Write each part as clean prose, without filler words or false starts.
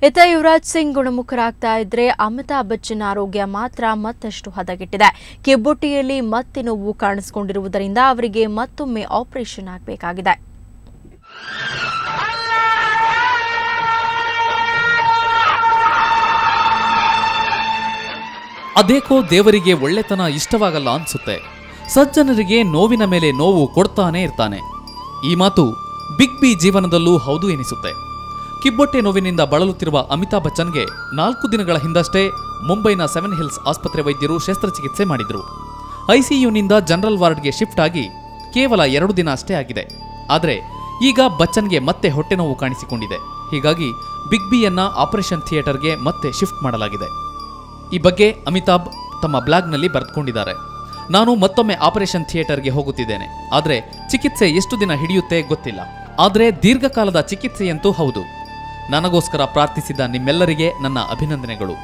ಇತ್ತ ಯುವರಾಜ್ ಸಿಂಗ್ ಗುಣಮುಖರಾಗ್ತಾ ಇದ್ರೆ ಅಮಿತಾಬ್ ಬಚ್ಚನ್ ಆರೋಗ್ಯ ಮಾತ್ರ ಮತ್ತಷ್ಟು ಹದಗೆಟ್ಟಿದೆ. ಕಿಬ್ಬೊಟ್ಟೆಯಲ್ಲಿ ಮತ್ತೆ ನೋವು ಕಾಣಿಸಿಕೊಂಡಿರುವುದರಿಂದ ಅವರಿಗೆ ಮತ್ತೊಮ್ಮೆ ಆಪರೇಷನ್ ಆಗಬೇಕಾಗಿದೆ. ಅದೇಕೋ ದೇವರಿಗೆ ಒಳ್ಳೆತನ ಇಷ್ಟವಾಗಲ್ಲ ಅನ್ಸುತ್ತೆ. ಸಜ್ಜನರಿಗೆ ನೋವಿನ ಮೇಲೆ ನೋವು ಕೊಡ್ತಾನೆ ಇರ್ತಾನೆ. ಈ ಮಾತು ಬಿಗ್ ಬಿ ಜೀವನದಲ್ಲೂ ಹೌದು ಎನಿಸುತ್ತೆ. ಕಿಬ್ಬೊಟ್ಟೆ ನೋವಿನಿಂದ ಬಳಲುತ್ತಿರುವ ಅಮಿತಾಬ್ ಬಚ್ಚನ್ಗೆ 4 ದಿನಗಳ ಹಿಂದಷ್ಟೇ ಮುಂಬೈನ 7 ಹಿಲ್ಸ್ ಆಸ್ಪತ್ರೆ ವೈದ್ಯರು ಶಸ್ತ್ರಚಿಕಿತ್ಸೆ ಮಾಡಿದ್ರು. ಐಸಿಯುನಿಂದ ಜನರಲ್ ವಾರ್ಡ್ಗೆ ಶಿಫ್ಟ್ ಆಗಿ ಕೇವಲ 2 ದಿನ ಅಷ್ಟೇ ಆಗಿದೆ. ಆದರೆ ಈಗ ಬಚ್ಚನ್ಗೆ ಮತ್ತೆ ಹೊಟ್ಟೆ ನೋವು ಕಾಣಿಸಿಕೊಂಡಿದೆ. ಹೀಗಾಗಿ ಬಿಗ್ ಬಿಯನ್ನ ಆಪರೇಷನ್ ಥಿಯೇಟರ್ಗೆ ಮತ್ತೆ ಶಿಫ್ಟ್ ಮಾಡಲಾಗಿದೆ. ಈ ಬಗ್ಗೆ ಅಮಿತಾಬ್ ತಮ್ಮ ಬ್ಲಾಗ್ನಲ್ಲಿ ಬರೆದುಕೊಂಡಿದ್ದಾರೆ. ನಾನು ಮತ್ತೊಮ್ಮೆ ಆಪರೇಷನ್ ಥಿಯೇಟರ್ಗೆ ಹೋಗುತ್ತಿದ್ದೇನೆ. ಆದರೆ ಚಿಕಿತ್ಸೆ ಎಷ್ಟು ದಿನ ಹಿಡಿಯುತ್ತೆ ಗೊತ್ತಿಲ್ಲ. ಆದರೆ ದೀರ್ಘಕಾಲದ ಚಿಕಿತ್ಸೆಯಂತೂ ಹೌದು. ನನಗೋಸ್ಕರ ಪ್ರಾರ್ಥಿಸಿದ ನಿಮ್ಮೆಲ್ಲರಿಗೆ ನನ್ನ ಅಭಿನಂದನೆಗಳು.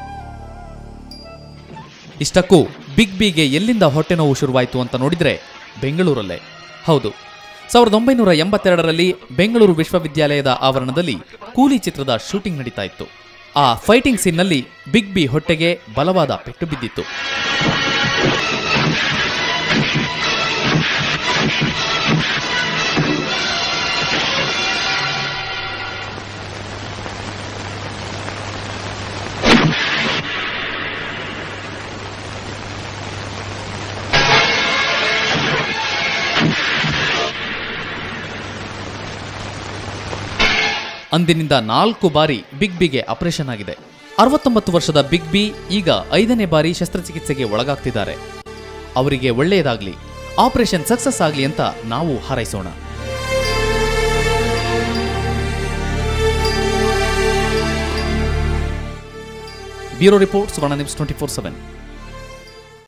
ಇಷ್ಟಕ್ಕೂ ಬಿಗ್ ಬಿಗೆ ಎಲ್ಲಿಂದ ಹೊಟ್ಟೆ ನೋವು ಶುರುವಾಯಿತು ಅಂತ ನೋಡಿದ್ರೆ ಬೆಂಗಳೂರಲ್ಲೇ. ಹೌದು, 1982ರಲ್ಲಿ ಬೆಂಗಳೂರು ವಿಶ್ವವಿದ್ಯಾಲಯದ ಆವರಣದಲ್ಲಿ ಕೂಲಿ ಚಿತ್ರದ ಶೂಟಿಂಗ್ ನಡೀತಾ ಇತ್ತು. ಆ ಫೈಟಿಂಗ್ ಸೀನ್ನಲ್ಲಿ ಬಿಗ್ ಬಿ ಹೊಟ್ಟೆಗೆ ಬಲವಾದ ಪೆಟ್ಟು ಬಿದ್ದಿತ್ತು. ಅಂದಿನಿಂದ 4 ಬಾರಿ ಬಿಗ್ ಬಿಗೆ ಆಪರೇಷನ್ ಆಗಿದೆ. 69 ವರ್ಷದ ಬಿಗ್ ಬಿ ಈಗ 5ನೇ ಬಾರಿ ಶಸ್ತ್ರಚಿಕಿತ್ಸೆಗೆ ಒಳಗಾಗ್ತಿದ್ದಾರೆ. ಅವರಿಗೆ ಒಳ್ಳೆಯದಾಗ್ಲಿ, ಆಪರೇಷನ್ ಸಕ್ಸಸ್ ಆಗಲಿ ಅಂತ ನಾವು ಹಾರೈಸೋಣ. ಬ್ಯೂರೋ ರಿಪೋರ್ಟ್, ಸುವರ್ಣ ನ್ಯೂಸ್ 24/7.